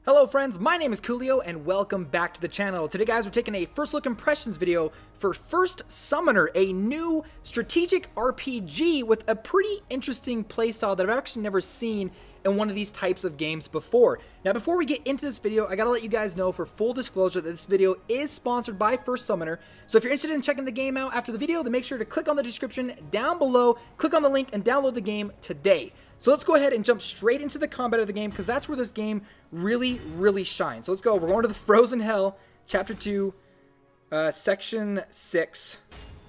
Hello friends, my name is Koolio and welcome back to the channel. Today guys, we're taking a first look impressions video for First Summoner, a new strategic RPG with a pretty interesting playstyle that I've actually never seen in one of these types of games before. Now before we get into this video, I gotta let you guys know for full disclosure that this video is sponsored by First Summoner. So if you're interested in checking the game out after the video, then make sure to click on the description down below, click on the link and download the game today. So let's go ahead and jump straight into the combat of the game because that's where this game really shines. So let's go. We're going to the Frozen Hell, Chapter 2, Section 6,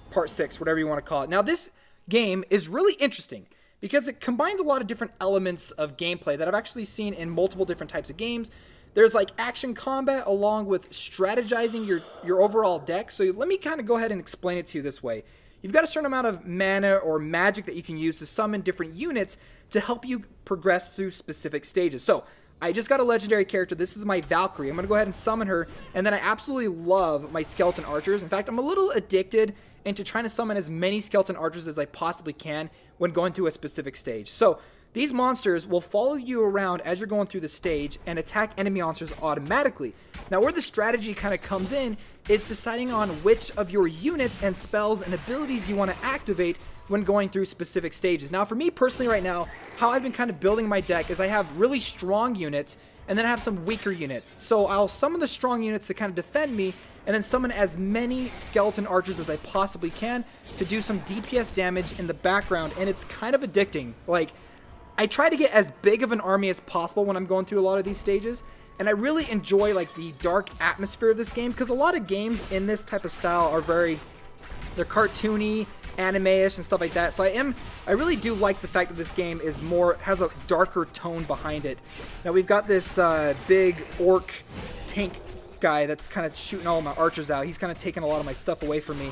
Part 6, whatever you want to call it. Now this game is really interesting because it combines a lot of different elements of gameplay that I've actually seen in multiple different types of games. There's like action combat along with strategizing your overall deck. So let me kind of go ahead and explain it to you this way. You've got a certain amount of mana or magic that you can use to summon different units to help you progress through specific stages. So I just got a legendary character. This is my Valkyrie. I'm going to go ahead and summon her. And then I absolutely love my skeleton archers. In fact, I'm a little addicted into trying to summon as many skeleton archers as I possibly can when going through a specific stage. So these monsters will follow you around as you're going through the stage and attack enemy monsters automatically. Now where the strategy kind of comes in is deciding on which of your units and spells and abilities you want to activate when going through specific stages. Now for me personally right now, how I've been kind of building my deck is I have really strong units and then I have some weaker units. So I'll summon the strong units to kind of defend me and then summon as many skeleton archers as I possibly can to do some DPS damage in the background, and it's kind of addicting. Like, I try to get as big of an army as possible when I'm going through a lot of these stages, and I really enjoy like the dark atmosphere of this game because a lot of games in this type of style are they're cartoony, anime-ish and stuff like that. So I really do like the fact that this game is has a darker tone behind it. Now we've got this big orc tank guy that's kind of shooting all my archers out. He's kind of taking a lot of my stuff away from me.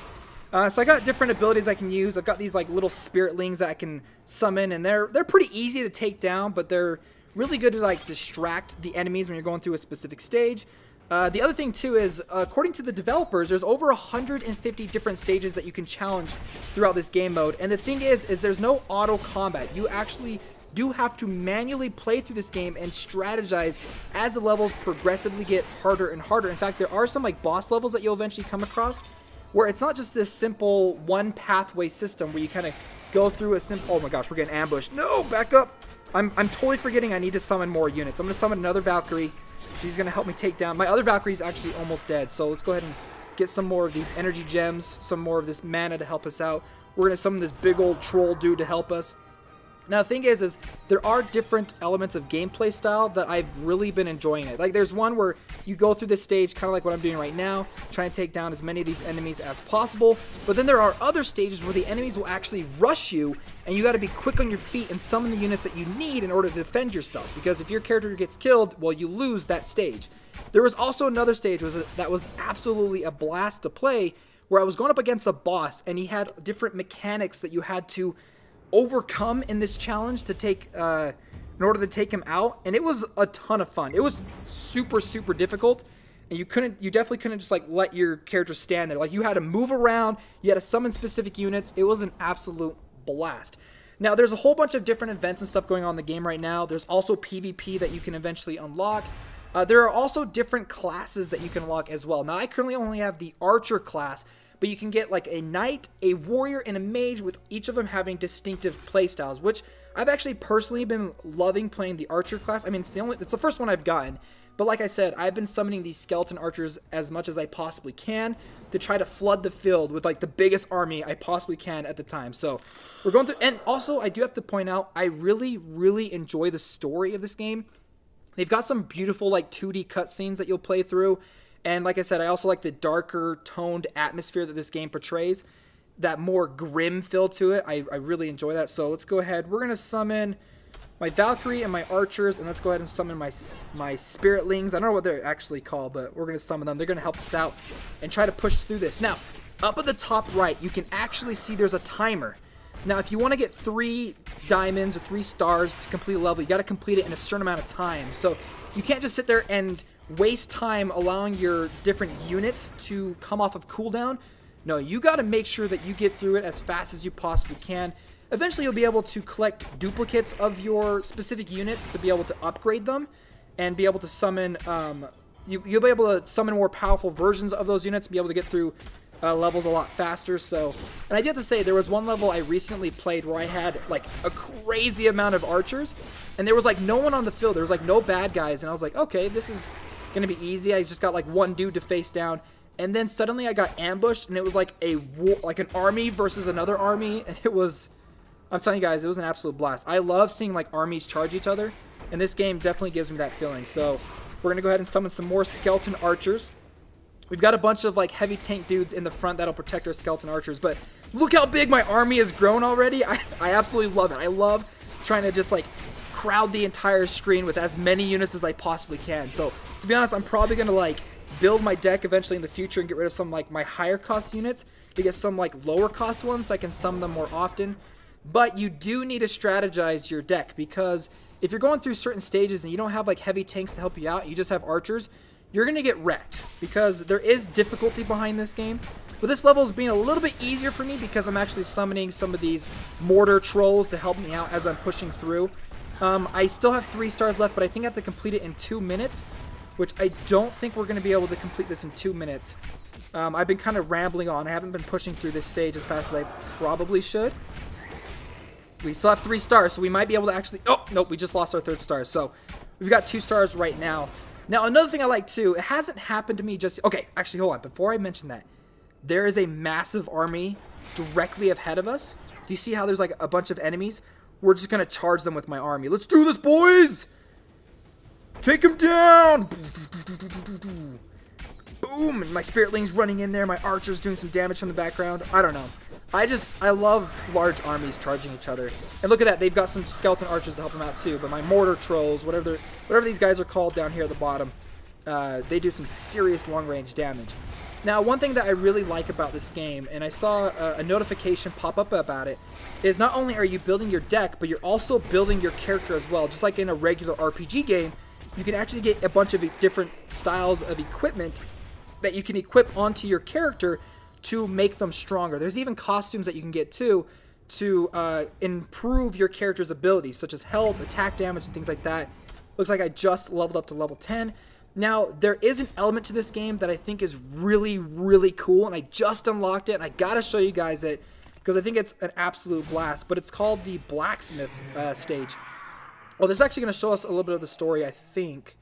So I got different abilities I can use. I've got these like little spiritlings that I can summon, and they're pretty easy to take down, but they're really good to like distract the enemies when you're going through a specific stage. The other thing too is, according to the developers, there's over 150 different stages that you can challenge throughout this game mode. And the thing is there's no auto combat. You actually do have to manually play through this game and strategize as the levels progressively get harder and harder. In fact, there are some like boss levels that you'll eventually come across where it's not just this simple one pathway system where you kind of go through a simple, oh my gosh, we're getting ambushed. No, back up. I'm totally forgetting I need to summon more units. I'm going to summon another Valkyrie. She's going to help me take down. My other Valkyrie is actually almost dead. So let's go ahead and get some more of these energy gems, some more of this mana to help us out. We're going to summon this big old troll dude to help us. Now the thing is there are different elements of gameplay style that I've really been enjoying it. Like there's one where you go through this stage kind of like what I'm doing right now, trying to take down as many of these enemies as possible. But then there are other stages where the enemies will actually rush you and you got to be quick on your feet and summon the units that you need in order to defend yourself. Because if your character gets killed, well, you lose that stage. There was also another stage that was absolutely a blast to play where I was going up against a boss and he had different mechanics that you had to overcome in this challenge to take in order to take him out, and it was a ton of fun. It was super difficult, and you definitely couldn't just like let your character stand there. Like you had to move around, you had to summon specific units. It was an absolute blast. Now there's a whole bunch of different events and stuff going on in the game right now. There's also PvP that you can eventually unlock. There are also different classes that you can unlock as well. Now I currently only have the archer class, but you can get like a knight, a warrior, and a mage, with each of them having distinctive playstyles, which I've actually personally been loving playing the archer class. I mean, it's the first one I've gotten, but like I said, I've been summoning these skeleton archers as much as I possibly can to try to flood the field with like the biggest army I possibly can at the time. So we're going through, and also I do have to point out, I really enjoy the story of this game. They've got some beautiful like 2D cutscenes that you'll play through. And like I said, I also like the darker toned atmosphere that this game portrays, that more grim feel to it. I really enjoy that. So let's go ahead. We're going to summon my Valkyrie and my archers, and let's go ahead and summon my spiritlings. I don't know what they're actually called, but we're going to summon them. They're going to help us out and try to push through this. Now, up at the top right, you can actually see there's a timer. Now, if you want to get 3 diamonds or 3 stars to complete a level, you got to complete it in a certain amount of time. So you can't just sit there and waste time allowing your different units to come off of cooldown. No, you got to make sure that you get through it as fast as you possibly can. Eventually you'll be able to collect duplicates of your specific units to be able to upgrade them, and be able to summon, you'll be able to summon more powerful versions of those units, and be able to get through levels a lot faster. So, and I do have to say, there was one level I recently played where I had like a crazy amount of archers, and there was like no one on the field. There was like no bad guys, and I was like, okay, this is gonna be easy. I just got like one dude to face down, and then suddenly I got ambushed, and it was like a war, like an army versus another army, and it was, I'm telling you guys, it was an absolute blast. I love seeing like armies charge each other, and this game definitely gives me that feeling. So we're gonna go ahead and summon some more skeleton archers. We've got a bunch of like heavy tank dudes in the front that'll protect our skeleton archers, but look how big my army has grown already. I absolutely love it. I love trying to just like crowd the entire screen with as many units as I possibly can. So to be honest, I'm probably gonna like build my deck eventually in the future and get rid of some like my higher cost units to get some like lower cost ones so I can summon them more often. But you do need to strategize your deck, because if you're going through certain stages and you don't have like heavy tanks to help you out, you just have archers, you're going to get wrecked, because there is difficulty behind this game. But this level is being a little bit easier for me because I'm actually summoning some of these mortar trolls to help me out as I'm pushing through. I still have 3 stars left, but I think I have to complete it in 2 minutes, which I don't think we're going to be able to complete this in 2 minutes. I've been kind of rambling on. I haven't been pushing through this stage as fast as I probably should. We still have 3 stars, so we might be able to actually... Oh, nope, we just lost our 3rd star. So we've got 2 stars right now. Now, another thing I like, too, it hasn't happened to me just... Okay, actually, hold on. Before I mention that, there is a massive army directly ahead of us. Do you see how there's, like, a bunch of enemies? We're just going to charge them with my army. Let's do this, boys! Take him down! Boom! And my spiritling's running in there. My archer's doing some damage from the background. I don't know. I love large armies charging each other. And look at that, they've got some skeleton archers to help them out too. But my mortar trolls, whatever these guys are called down here at the bottom, they do some serious long-range damage. Now, one thing that I really like about this game, and I saw a notification pop up about it, is not only are you building your deck, but you're also building your character as well. Just like in a regular RPG game, you can actually get a bunch of different styles of equipment that you can equip onto your character to make them stronger. There's even costumes that you can get too to improve your character's abilities, such as health, attack damage, and things like that. Looks like I just leveled up to level 10. Now, there is an element to this game that I think is really, really cool, and I just unlocked it, and I gotta show you guys it, because I think it's an absolute blast, but it's called the Blacksmith Stage. Well, this is actually going to show us a little bit of the story, I think.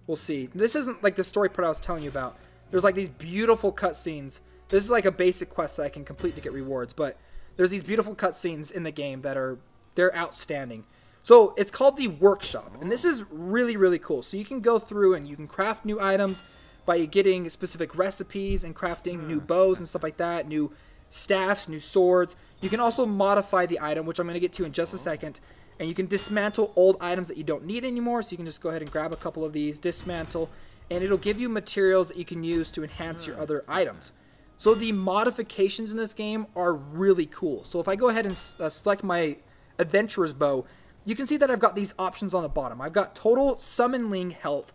We'll see. This isn't like the story part I was telling you about. There's like these beautiful cutscenes. This is like a basic quest that I can complete to get rewards, but there's these beautiful cutscenes in the game that they're outstanding. So it's called the Workshop, and this is really, really cool. So you can go through and you can craft new items by getting specific recipes and crafting new bows and stuff like that, new staffs, new swords. You can also modify the item, which I'm going to get to in just a second, and you can dismantle old items that you don't need anymore. So you can just go ahead and grab a couple of these, dismantle, and it'll give you materials that you can use to enhance your other items. So the modifications in this game are really cool. So if I go ahead and select my Adventurer's Bow, you can see that I've got these options on the bottom. I've got total summoning health,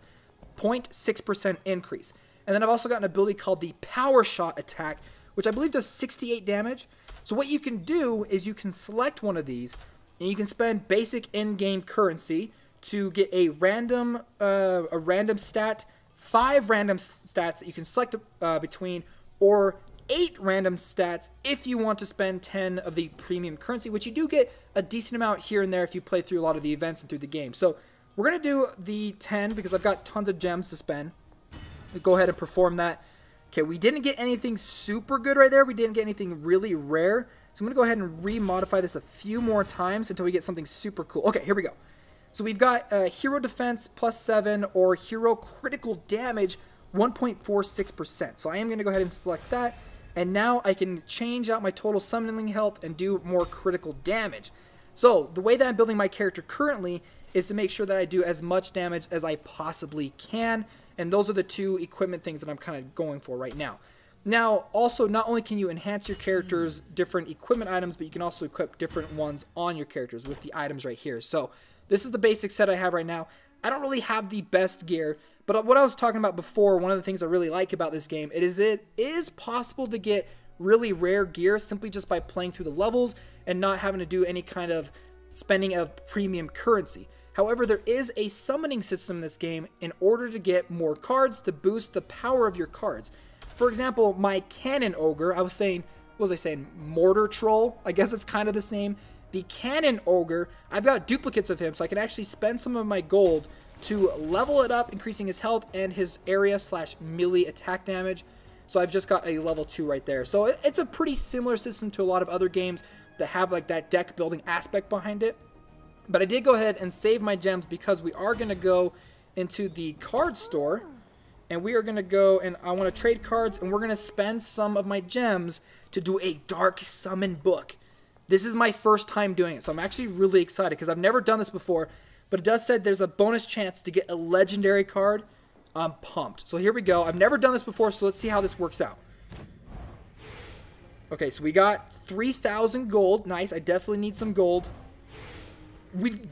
0.6% increase. And then I've also got an ability called the Power Shot Attack, which I believe does 68 damage. So what you can do is you can select one of these, and you can spend basic in-game currency to get a random stat, 5 random stats that you can select between, or 8 random stats if you want to spend 10 of the premium currency, which you do get a decent amount here and there if you play through a lot of the events and through the game. So we're going to do the 10 because I've got tons of gems to spend. We'll go ahead and perform that. Okay, we didn't get anything super good right there. We didn't get anything really rare. So I'm going to go ahead and remodify this a few more times until we get something super cool. Okay, here we go. So we've got Hero Defense +7 or Hero Critical Damage 1.46%. So I am going to go ahead and select that. And now I can change out my total summoning health and do more critical damage. So the way that I'm building my character currently is to make sure that I do as much damage as I possibly can. And those are the 2 equipment things that I'm kind of going for right now. Now, also, not only can you enhance your character's different equipment items, but you can also equip different ones on your characters with the items right here. So this is the basic set I have right now. I don't really have the best gear, but what I was talking about before, one of the things I really like about this game, it is possible to get really rare gear simply just by playing through the levels and not having to do any kind of spending of premium currency. However, there is a summoning system in this game in order to get more cards to boost the power of your cards. For example, my Cannon Ogre, what was I saying? Mortar Troll? I guess it's kind of the same. The Cannon Ogre, I've got duplicates of him, so I can actually spend some of my gold to level it up, increasing his health and his area/melee attack damage. So I've just got a level 2 right there. So it's a pretty similar system to a lot of other games that have like that deck building aspect behind it. But I did go ahead and save my gems because we are going to go into the card store. And we are going to go and I want to trade cards. And we're going to spend some of my gems to do a Dark Summon book. This is my first time doing it. So I'm actually really excited because I've never done this before. But it does say there's a bonus chance to get a legendary card. I'm pumped. So here we go. I've never done this before. So let's see how this works out. Okay, so we got 3,000 gold. Nice. I definitely need some gold.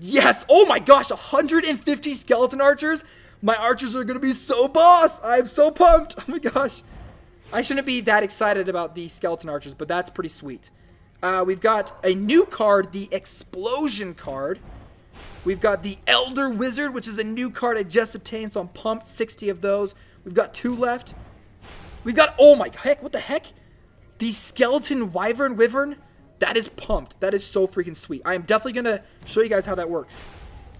Yes! Oh my gosh! 150 skeleton archers! My archers are gonna be so boss! I'm so pumped! Oh my gosh. I shouldn't be that excited about the skeleton archers, but that's pretty sweet. We've got a new card, the Explosion card. We've got the Elder Wizard, which is a new card I just obtained, so I'm pumped. 60 of those. We've got 2 left. We've got, oh my heck, what the heck? The Skeleton Wyvern. That is pumped. That is so freaking sweet. I am definitely going to show you guys how that works.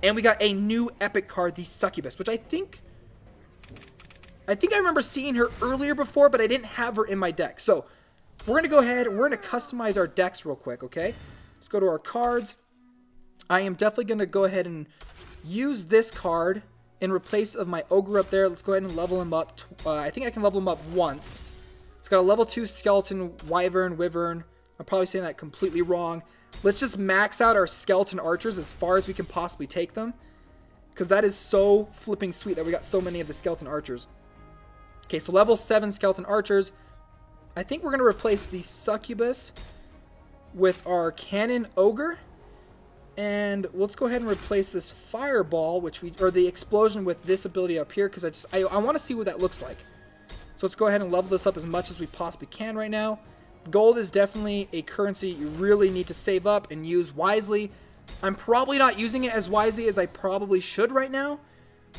And we got a new epic card, the Succubus, which I think I remember seeing her earlier before, but I didn't have her in my deck. So we're going to go ahead and we're going to customize our decks real quick, okay? Let's go to our cards. I am definitely going to go ahead and use this card in replace of my Ogre up there. Let's go ahead and level him up. I think I can level him up once. It's got a level 2 Skeleton Wyvern. I'm probably saying that completely wrong. Let's just max out our skeleton archers as far as we can possibly take them. Because that is so flipping sweet that we got so many of the skeleton archers. Okay, so level 7 skeleton archers. I think we're going to replace the Succubus with our Cannon Ogre. And let's go ahead and replace this Fireball, or the Explosion with this ability up here. Because I want to see what that looks like. So let's go ahead and level this up as much as we possibly can right now. Gold is definitely a currency you really need to save up and use wisely. I'm probably not using it as wisely as I probably should right now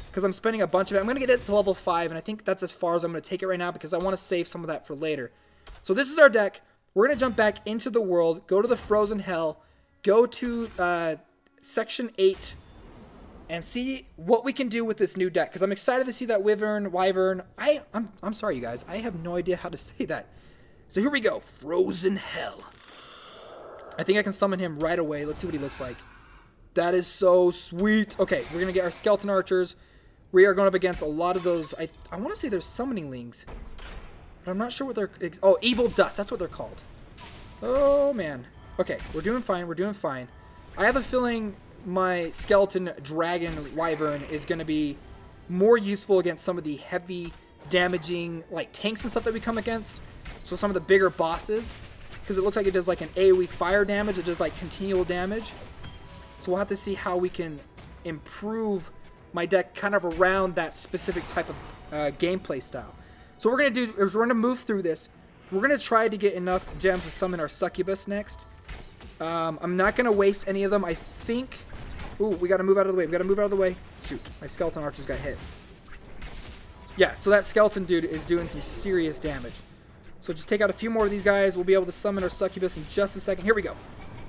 because I'm spending a bunch of it. I'm going to get it to level 5, and I think that's as far as I'm going to take it right now because I want to save some of that for later. So this is our deck. We're going to jump back into the world, go to the Frozen Hell, go to Section 8, and see what we can do with this new deck because I'm excited to see that Wyvern. I'm sorry, you guys. I have no idea how to say that. So here we go, Frozen Hell. I think I can summon him right away. Let's see what he looks like. That is so sweet. Okay, we're going to get our skeleton archers. We are going up against a lot of those. I want to say there's summoning lings, but I'm not sure what they're... Oh, Evil Dust. That's what they're called. Oh, man. Okay, we're doing fine. We're doing fine. I have a feeling my skeleton dragon wyvern is going to be more useful against some of the heavy damaging like tanks and stuff that we come against. So some of the bigger bosses, because it looks like it does like an AoE fire damage. It does like continual damage. So we'll have to see how we can improve my deck kind of around that specific type of gameplay style. So what we're going to do is we're going to move through this. We're going to try to get enough gems to summon our Succubus next. I'm not going to waste any of them. I think... Ooh, we got to move out of the way. We got to move out of the way. Shoot, my skeleton archers got hit. Yeah, so that skeleton dude is doing some serious damage. So just take out a few more of these guys. We'll be able to summon our Succubus in just a second. Here we go.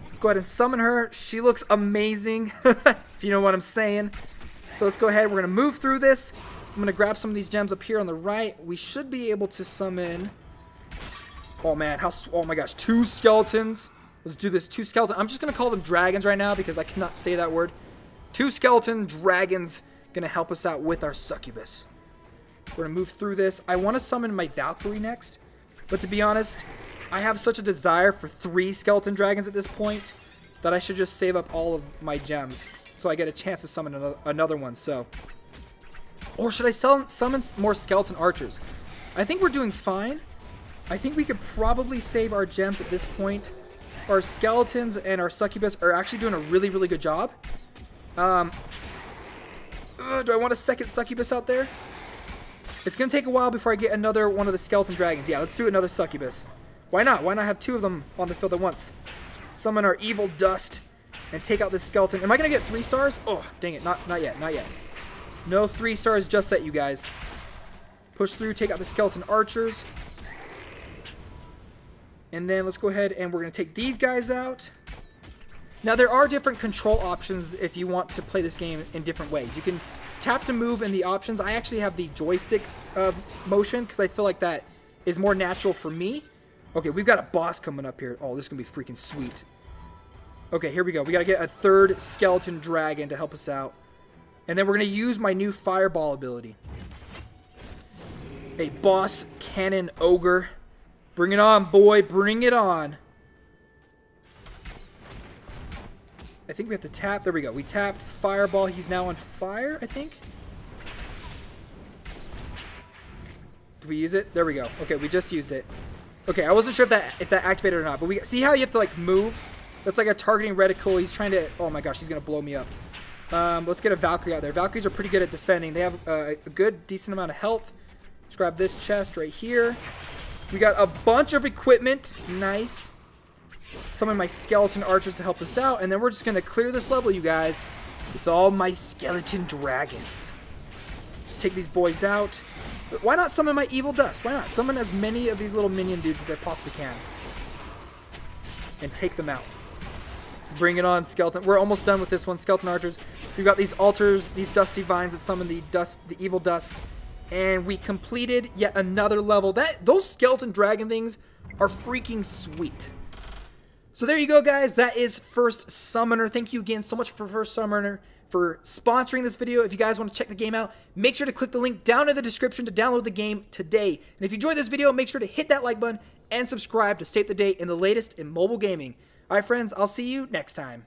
Let's go ahead and summon her. She looks amazing, if you know what I'm saying. So let's go ahead. We're going to move through this. I'm going to grab some of these gems up here on the right. We should be able to summon... Oh, man. Oh, my gosh. 2 skeletons. Let's do this. 2 skeletons. I'm just going to call them dragons right now because I cannot say that word. 2 skeleton dragons going to help us out with our Succubus. We're going to move through this. I want to summon my Valkyrie next. But to be honest, I have such a desire for 3 skeleton dragons at this point that I should just save up all of my gems so I get a chance to summon another one. So, or should I summon more skeleton archers? I think we're doing fine. I think we could probably save our gems at this point. Our skeletons and our Succubus are actually doing a really, really good job. Do I want a second Succubus out there? It's going to take a while before I get another one of the skeleton dragons. Yeah, let's do another Succubus. Why not? Why not have 2 of them on the field at once? Summon our Evil Dust. and take out this skeleton. Am I going to get 3 stars? Oh, dang it. Not yet. Not yet. No 3 stars just yet, you guys. Push through, take out the skeleton archers. And then let's go ahead and we're going to take these guys out. Now, there are different control options if you want to play this game in different ways. You can tap to move in the options. I actually have the joystick motion because I feel like that is more natural for me. Okay, we've got a boss coming up here. Oh, this is going to be freaking sweet. Okay, here we go. We got to get a 3rd skeleton dragon to help us out. And then we're going to use my new fireball ability. A boss cannon ogre. Bring it on, boy. Bring it on. I think we have to tap. There we go. We tapped fireball. He's now on fire, I think. Did we use it? There we go. Okay, we just used it. Okay, I wasn't sure if that activated or not, but we see how you have to like move. That's like a targeting reticle. He's trying to. Oh my gosh, he's gonna blow me up. Let's get a Valkyrie out there. Valkyries are pretty good at defending. They have a good, decent amount of health. Let's grab this chest right here. We got a bunch of equipment. Nice. Summon my skeleton archers to help us out, and then we're just gonna clear this level, you guys, with all my skeleton dragons. Let's take these boys out. But why not summon my evil dust? Why not summon as many of these little minion dudes as I possibly can and take them out? Bring it on, skeleton. We're almost done with this one, skeleton archers. We've got these altars, these dusty vines that summon the evil dust, and we completed yet another level. Those skeleton dragon things are freaking sweet. So there you go, guys. That is First Summoner. Thank you again so much for First Summoner for sponsoring this video. If you guys want to check the game out, make sure to click the link down in the description to download the game today. And if you enjoyed this video, make sure to hit that like button and subscribe to stay up to date in the latest in mobile gaming. All right, friends, I'll see you next time.